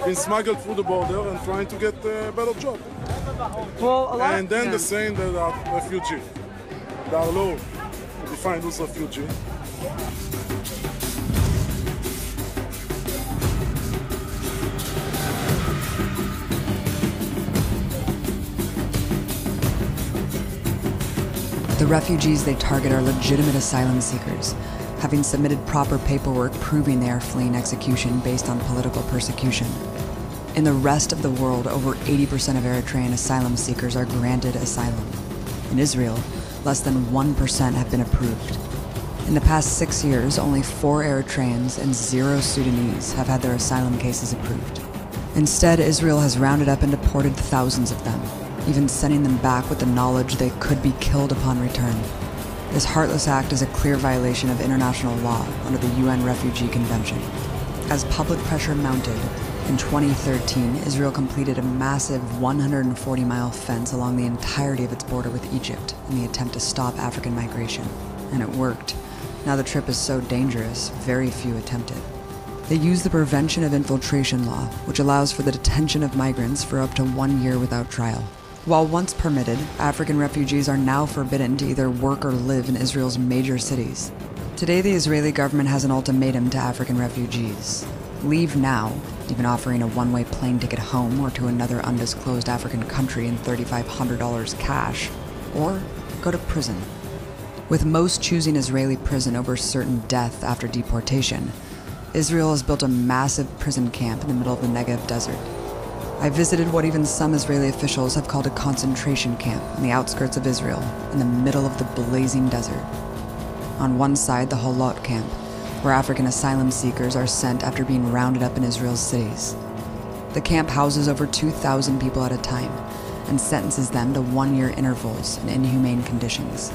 been smuggled through the border and trying to get a better job. Well, And then they're saying that they are refugees. They are low to define who's refugee. The refugees they target are legitimate asylum seekers, having submitted proper paperwork proving they are fleeing execution based on political persecution. In the rest of the world, over 80% of Eritrean asylum seekers are granted asylum. In Israel, less than 1% have been approved. In the past 6 years, only 4 Eritreans and 0 Sudanese have had their asylum cases approved. Instead, Israel has rounded up and deported thousands of them, even sending them back with the knowledge they could be killed upon return. This heartless act is a clear violation of international law under the UN Refugee Convention. As public pressure mounted, in 2013, Israel completed a massive 140-mile fence along the entirety of its border with Egypt in the attempt to stop African migration. And it worked. Now the trip is so dangerous, very few attempt it. They use the Prevention of Infiltration law, which allows for the detention of migrants for up to 1 year without trial. While once permitted, African refugees are now forbidden to either work or live in Israel's major cities. Today, the Israeli government has an ultimatum to African refugees. Leave now, even offering a one-way plane ticket home or to another undisclosed African country and $3,500 cash, or go to prison. With most choosing Israeli prison over certain death after deportation, Israel has built a massive prison camp in the middle of the Negev desert. I visited what even some Israeli officials have called a concentration camp on the outskirts of Israel, in the middle of the blazing desert. On one side, the Holot camp, where African asylum seekers are sent after being rounded up in Israel's cities. The camp houses over 2,000 people at a time and sentences them to 1-year intervals in inhumane conditions.